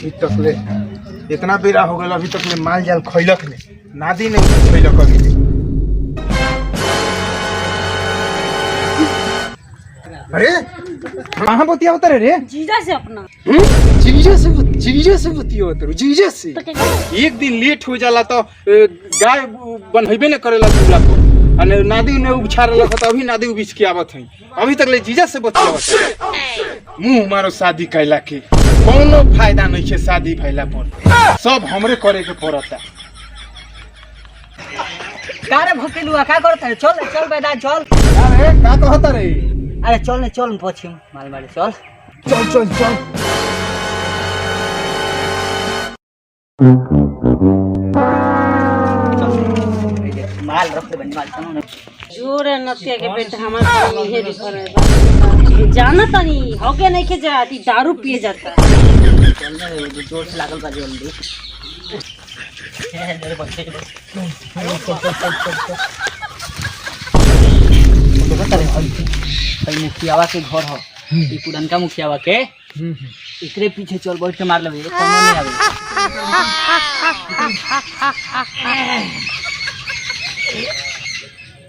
अभी तक ले इतना बेरा हो गया, अभी तक ले माल जाल खैलक ने नादी नहीं खैलक अभी ले। अरे कहाँ बतिया होता रे? जीजा से अपना जीजा से बतिया होता रे? जीजा से एक दिन लेट हो जाला तो गाय बनहेबे न करेला दूल्हा को, अने नादी ने उछारेला तो अभी नादी उबिछ के आवत है। अभी तक ले जीजा से बतिया होता। मुंह मारो शादी कैला के कोनो फायदा नहीं है, शादी भइला पर सब हमरे करे के पड़ता। का रे भकेलुआ का करत है? चल चल बेटा चल। अरे का कहत रे? अरे चल ने चल पछि माल मारे चल चल चल चल। माल रख दे बनी माल सुनो जोरे नतिया के बेटा हमार इहे भी करे जाना तनी होके नहीं के जाती, दारू पिए जाता है। चल रे जोर से लागल बा जल्दी। मेरे बच्चे भाई मुखियावा के घर हो, ई पुरनका मुखियावा के एकरे पीछे चल बैठ के मार लेबे, कोनो नहीं आवे।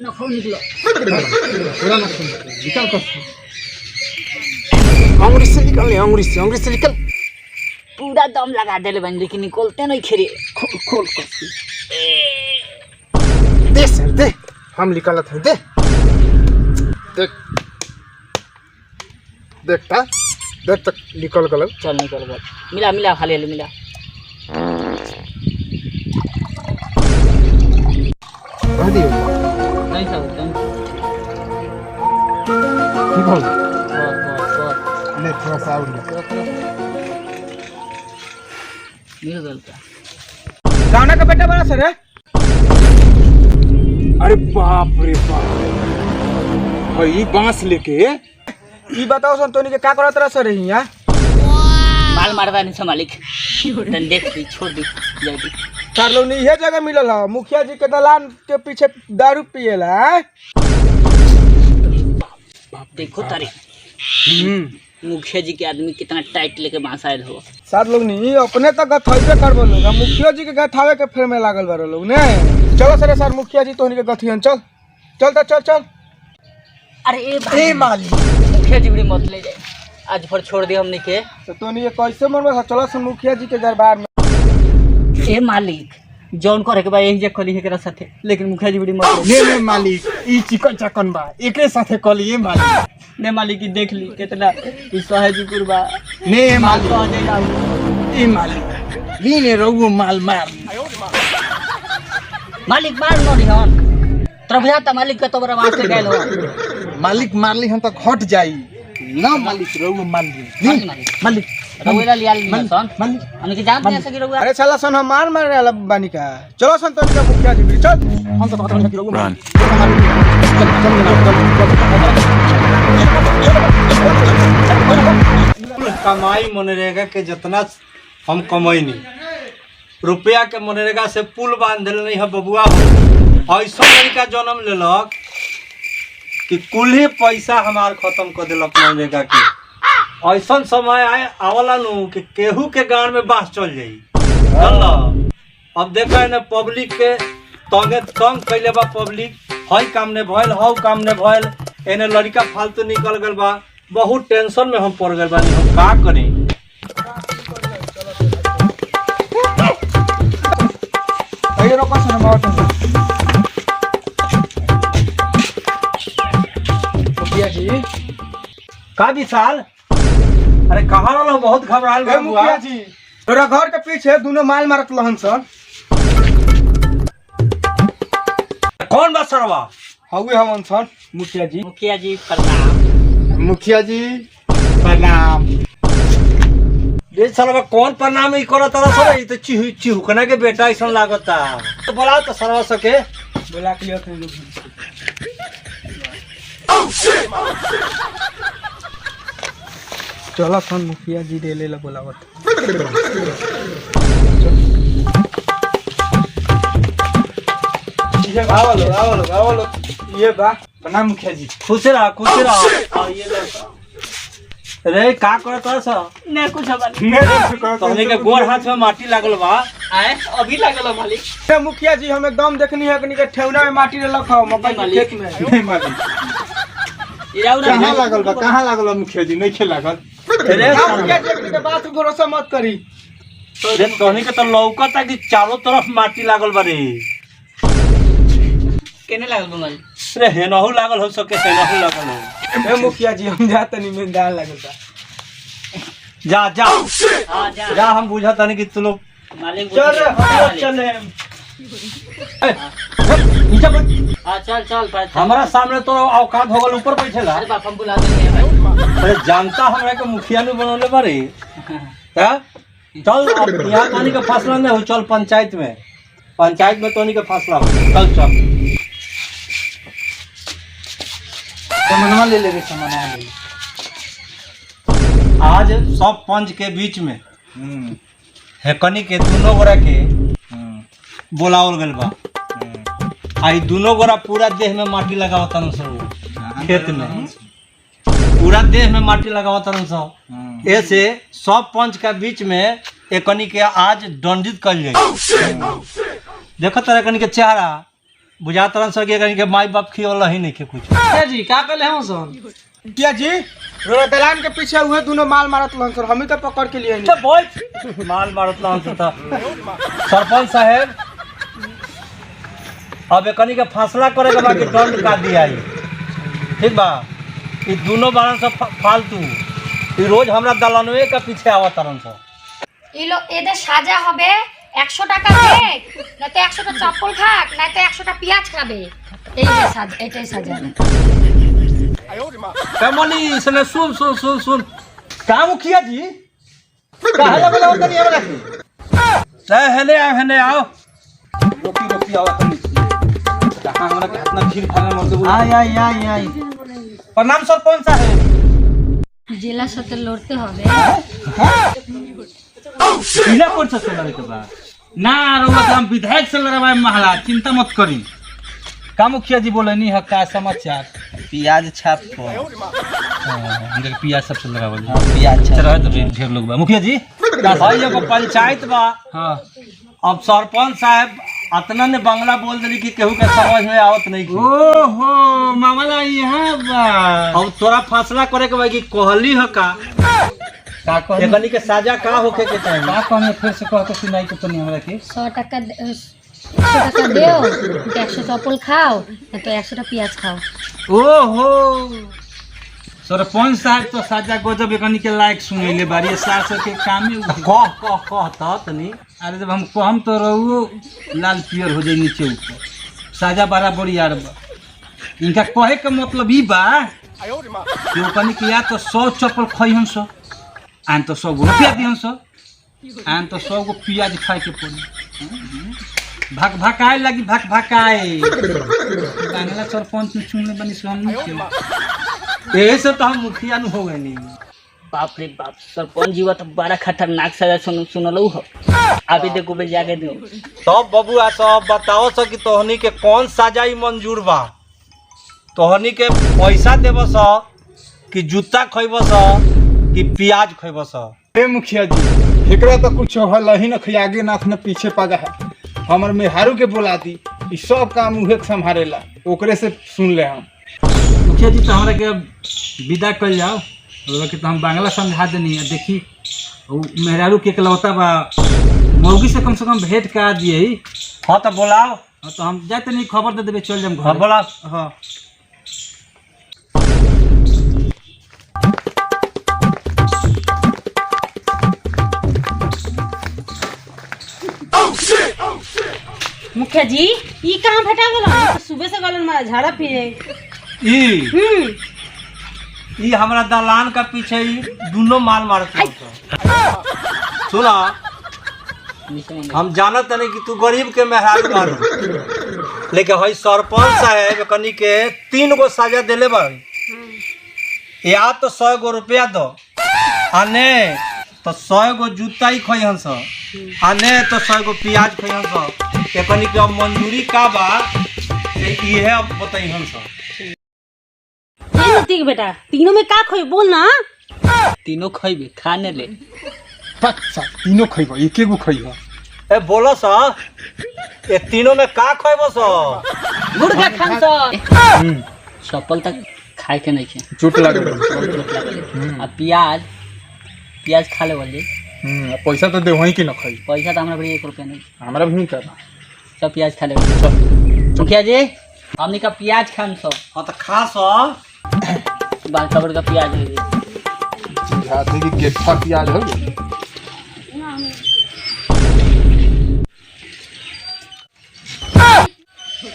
ना फोन निकलो पूरा ना सुन निकल कर अंगुरी से निकल। पूरा दम लगा देले बन, लेकिन निकलते नहीं खेरे। खोल खोल कर दे सर दे, हम निकालत है दे। देख देखता देख तक निकल गल। चल निकल गल, मिला मिला खाली ले मिला। कह दियो नहीं सब तुम की बोल बहुत ले थोड़ा सा और मिल गल का गाना का बेटा बड़ा सर है। अरे बाप रे बाप भाई बांस लेके ई बताओ संतोनी के का करत रह सर यहां? माल मारवा नहीं से मालिक, तन देख दी छोड़ दी जाई दी। चार लोग ने ये जगह मिलल है, मुखिया जी के दलान के पीछे दारू पिएला। देखो तारे मुखिया जी के आदमी कितना टाइट लेके बांस आयल हो। सात लोग नहीं अपने तक गथाइबे करबो लोग, मुखिया जी के गथावे के फेर में लागल बारो लोग ने। चलो सर सर मुखिया जी तोहनी के गथियन चल चल तो चल चल। अरे ए मालिक मुखिया जी बड़ी मत ले जाए, आज भर छोड़ दे हमनी के। तो तोहनी के कैसे मरबे? चलो सर मुखिया जी के दरबार में। ए मालिक जौन करे के बा एक जे कली एकरा साथे, लेकिन मुखिया जी बड़ी मत ले। ले मालिक ई चिकन चकन बा एकरे साथे कलिए मालिक। ने मालिक की देख ली कितना ई सहेजीपुर बा। ने मालिक आ जाई ई मालिक लीने रहू माल मार मालिक मार नोरी हन तोरा बुझाता मालिक के तोरा मार के गइल हो। मालिक मारली हम तो घट जाई ना। मालिक रहू मार ली मालिक रउला लिया ली सन मालिक हमनी के जान नहीं सकी रउआ। अरे साला सन हम मार मारे वाला बानी का। चलो सन तो मुखिया जी भी चल। हम तो पता नहीं कि रहू कमाई मनरेगा के जितना हम कमैनी रुपया के मनरेगा से पुल बांध दिल नहीं है बबुआ हो। ऐसा लड़का जन्म लेलक कि कुल ही पैसा हमार खत्म कर दिलक मनरेगा के। ऐसा समय आए आवला नु कि केहू के गांव में बांस चल जाई जानला। अब देखा है ना पब्लिक के तंगे तंग कैले बा पब्लिक, हई काम ने भइल हऊ काम ने भइल, एने लड़का फालतू निकल गल बा। बहुत टेंशन में हम पड़ गए बानी, हम का करें? ये रोका सुन बात मुखिया जी का विशाल? अरे कहाँ रहो? बहुत घबराल ए मुखिया जी तोरा घर के पीछे दोनों माल मारत लहन सर। कौन बा सरवा? हवे हमन सर मुखिया जी। मुखिया जी प्रणाम। मुखिया जी प्रणाम। ये सरवा कौन प्रणाम ही करत रहा सर? ये तो चिहुकना के बेटा ऐसा लागता। तो बोला तो सरवा सके बोला के लिया तुम लोग। चलो सन मुखिया जी दे ले बोलावत। आवलो ये बा प्रणाम मुखिया जी। खुश रहा खुश रहा। ये लो रे का करत हस ने कुछ हमारे तोहनी के गोर हाथ में माटी लागल बा आए अभी लागल है मालिक। हे मुखिया जी हम एकदम देखनी है कि ठेवना में माटी रखो मकई के खेत में नहीं मालूम कहाँ लागल बा कहाँ लागल बा मुखिया जी नहीं खे लागल रे मुखिया जी के बात पे भरोसा मत करी रे तोहनी के तो लौकता कि चारों तरफ माटी लागल बा रे केने लागल बा मालिक? रे हेनहु लागल हो सके हेनहु लागल हो हे मुखिया जी हम जात नहीं में दाल लागल बा जा जा हां जा जा हम बुझत नहीं कि तू लोग मालिक चल रे हम चले नीचे बैठ हां चल चल भाई। हमारा सामने तो औकात हो गल ऊपर बैठेला अरे बाप हम बुला देंगे भाई। अरे जानता हमरा के मुखिया ने बनौले बारे हैं चल अब यहाँ तोनी का फैसला नहीं हो चल पंचायत में तोनी का फैसला हो चल चल सामानवा ले ले सामानवा ले आज सब पंच के बीच में हेकनी के दोनों गोरा के बोलावल गल बा आई दोनों गोरा पूरा देह में माटी लगावता न सब खेत में पूरा देह में माटी लगावता न सब ऐसे सब पंच के बीच में एकनी के आज दंडित कल जाए देखो तरह कनी के चेहरा बुझा तरह से एकनी के माई बाप खियोल ही नहीं के कुछ मुखिया जी का कहले हम सन मुखिया जी रोड दलान के पीछे हुए दोनों माल मारत लन सर हम ही तो पकड़ के लिए तो बोल माल मारत लान से तो सरपंच साहब अब एकनी के फैसला करे के बाकी दंड का दिया ठीक बा ये दोनों बारन से फालतू ये रोज हमरा दलानवे के पीछे आवत तरन से এলো এদের সাজা হবে 100 টাকা কেক নয়তো 100টা চপ্পল খাক নয়তো 100টা পেঁয়াজ খাবে এই যে সাজা এটাই সাজা कमली इसने सुन का मुखिया जी काहे लगे लाओ तनी हमरा के हेने आओ रोकी आओ तनी कहां हमरा के इतना भीड़ भाड़ में मत आई प्रणाम सरपंच साहब জেলা সাথে লড়তে হবে जिला परिषद से लड़े के बाद ना रउआ तो हम विधायक से लड़वाए महला चिंता मत करी। का मुखिया जी बोले नहीं है का समाचार प्याज छाप को हम पिया सबसे लड़ावल प्याज छाप रहे तो ढेर लोग बा मुखिया जी भाई एगो पंचायत बा हाँ अब सरपंच साहब अतना ने बांग्ला बोल देली कि केहू के समझ में आवत नहीं की ओहो मामला यहाँ बा अब तोरा फैसला करे के बा कि कहली ह का कहनी एकनी के साजा का होखे के चाहिए का कहनी फिर से कह के सुनाई तो तनी हमरा के 100 টাকা 100 টাকা দেও 100 চপ্পল খাও নয়তো 100টা পেঁয়াজ খাও ओहो सरपंच साहब तो साजा गजब एकनी के लायक सुनैले बारी सास के कामे कह त तनी अरे जब हम तो रहू लाल पियर हो जाई नीचे ऊपर साजा बराबर यार बा इनका कहे के मतलब ई बा कि ओकनी के या तो 100 चप्पल खइहन सो आन तो 100 रुपया दिहन सो आन तो 100 गो पियाज खाए के पड़ी भकाए लगी भकाए बांग्ला सरपंच में चुनले बनी सो हम नहीं यही से तो हम मुखिया न हो गए नहीं बाप रे बाप सरपंच जीवा तो बड़ा खतरनाक सजा सुनलू हो अभी देखो बे जाके दो तब बबुआ सब बताओ सो कि तोहनी के कौन साजाई मंजूर बा तोहनी के पैसा देबस कि जूता खइबस कि प्याज खइबस हे मुखिया जी एकरा तो कुछ हल ही न आगे नाथ न पीछे पगा है हमर मेहारू के बोला दी ई सब काम उहे के संभारेला ओकरे से सुन ले हम मुखिया जी तो हमरा के विदा कर जाओ कि तो हम बांग्ला समझा देनी है देखी मेहरारू के इकलौता बा मौगी से कम भेंट करा दिए हाँ तो बोलाओ तो हम जाते नहीं खबर दे देवे चल जाम हाँ घर बोला हाँ मुखिया जी ई कहाँ भेटा गेल तो सुबह से गलन में झाड़ा फिरे ई हमरा दलान का पीछे ही दोनों माल मारत सुना हम जानत नहीं कि तू गरीब के मेहरारू मारू लेकिन हई सरपंच साहब कनी के 3 गो सजा देले बाड़ी या तो 100 गो रुपया दो आने तो 100 गो जूता ही खइहन स आने तो 100 गो प्याज खइहन स एकनी के अब मंजूरी का बा ये अब बताइहन स ये नतीक बेटा तीनों में का खोई बोल ना तीनों खइबे खाने ले। अच्छा तीनों खइबो एके गो खइबो ए बोलो सा ये तीनों में का खइबो सा? मुर्गा खान सो चप्पल तक खाए के नहीं खे चोट लगे आ प्याज प्याज खा ले बोले पैसा तो दे वहीं के न खई पैसा तो हमरा बड़ी 1 रुपया नहीं हमरा भी नहीं करना सब प्याज खा ले मुखिया जी हमनी का प्याज खान सो हाँ तो खा सा बड़का बड़का प्याज है आदमी की गेठा प्याज हो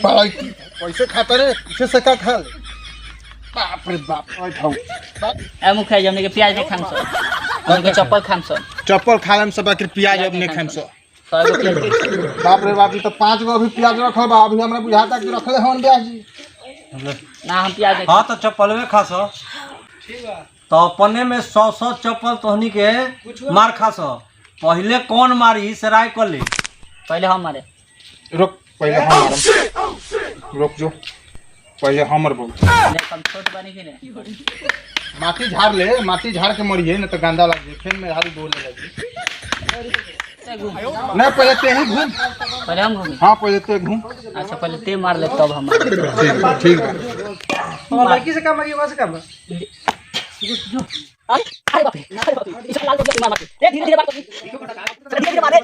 पैसे खाता रे पीछे से का खा ले बाप रे बाप ओए खाऊ ए मुखिया जी हमनी के प्याज नहीं खान सो हमनी के चप्पल खान सो चप्पल खा लेम सब बाकी प्याज अब नहीं खाम सो 100 गो प्याज बाप रे बाप ई तो 5 गो अभी प्याज रखल बा अभी हमरा बुझाता कि रखले हन ब्याज जी ना हम प्याज नहीं हाँ तो चप्पल में खा सा तो अपने में 100 चप्पल तोहनी के मार खा सा पहले कौन मारी से राय कर ले। पहले हम मारे रुक पहले हम मारम रुक जो पहले हमर बहु देख हम छोट बनी कि नहीं माटी झाड़ के मरिए न तो गंदा लग जाए फिर में हारी बोले लगी नहीं पहले ते ही घूम पहले हम घूमे हाँ पहले ते घूम अच्छा पहले ते मार ले तब हम मारे ठीक लड़की से काम है वहां से काम है अरे बाप रे इसे लाल तो मार मार ए धीरे धीरे बात धीरे मारे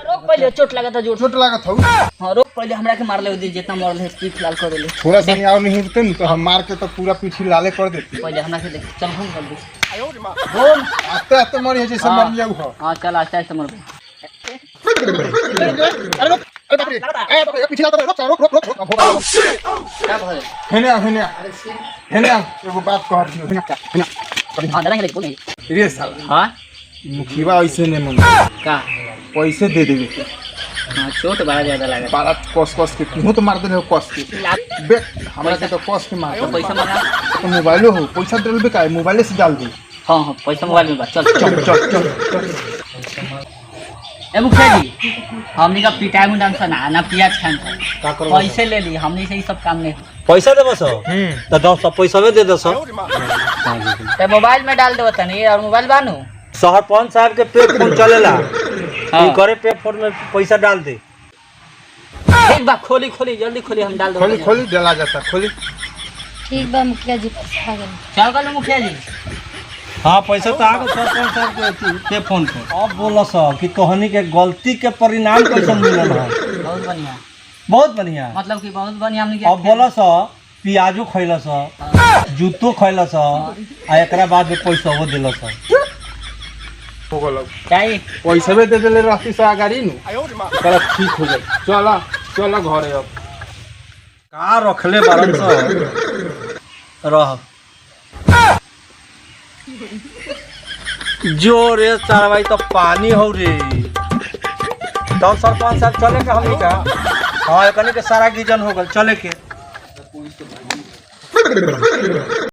रोक पहले चोट लगा था जोर छोट लागत हूँ हां रोक पहले हमरा के मार ले जितना मारल है पीठ लाल कर ले थोड़ा सा और नहीं होते न तो हम मार के तो पूरा पीठी लाले कर देते पहले हमरा के देख चल घूम कर दे घूम आते आते मरी है जैसे मर जाऊ हो हां चल आस्ते आस्ते मर अरे बाप रे पीछे लाता रुक रुक क्या भले हेने एगो बात कह दियो हेने हां दादा के बोले रे साला हां मुखिया ऐसे नहीं मन का पैसे दे देबे हां चोट बड़ा ज्यादा लगा बारा कस के तू तो मार दे कस के बे हमरा के तो कस के मार तो पैसा मांगा तो मोबाइलो हो पैसा डालबे का मोबाइले से डाल दे हां हां पैसा मोबाइल में बात चल चल ए मुखिया जी हमनी का पिटाई मुंडा से ना प्याज खान पैसे ले ली हमनी से ही सब काम नहीं पैसा देबो सा तो 10 पैसा में दे दो सा ते मोबाइल में डाल दो तनी और मोबाइल बानू सरपंच साहब के पे फोन चलेला हाँ। करे पे फोन में पैसा डाल दे ठीक बा खोली जल्दी खोली हम डाल दो खोली डाला जाता खोली ठीक बा मुखिया जी पैसा आ गए चल कर लो मुखिया जी हाँ पैसा तो आ गए सरपंच साहब के फोन पे अब बोलो सा कि तोहनी के गलती के परिणाम कैसे मिलल है बहुत बढ़िया बहुत बढ़िया मतलब कि बहुत बढ़िया हमनी अब बोलो सा प्याजो खैला सा जूतो खैला सा आ एकरा बाद में पैसा वो दिला सा हो गलो चाहिए पैसा भी दे देले रहती सा गाड़ी नु चलो ठीक हो जाए चलो घरे अब का रखले बारन सा रह जो रे चारवाई तो पानी हो रे तो सरपंच साहब चले के हमनी का हाँ एकनी के सारा गीजन हो गल चले के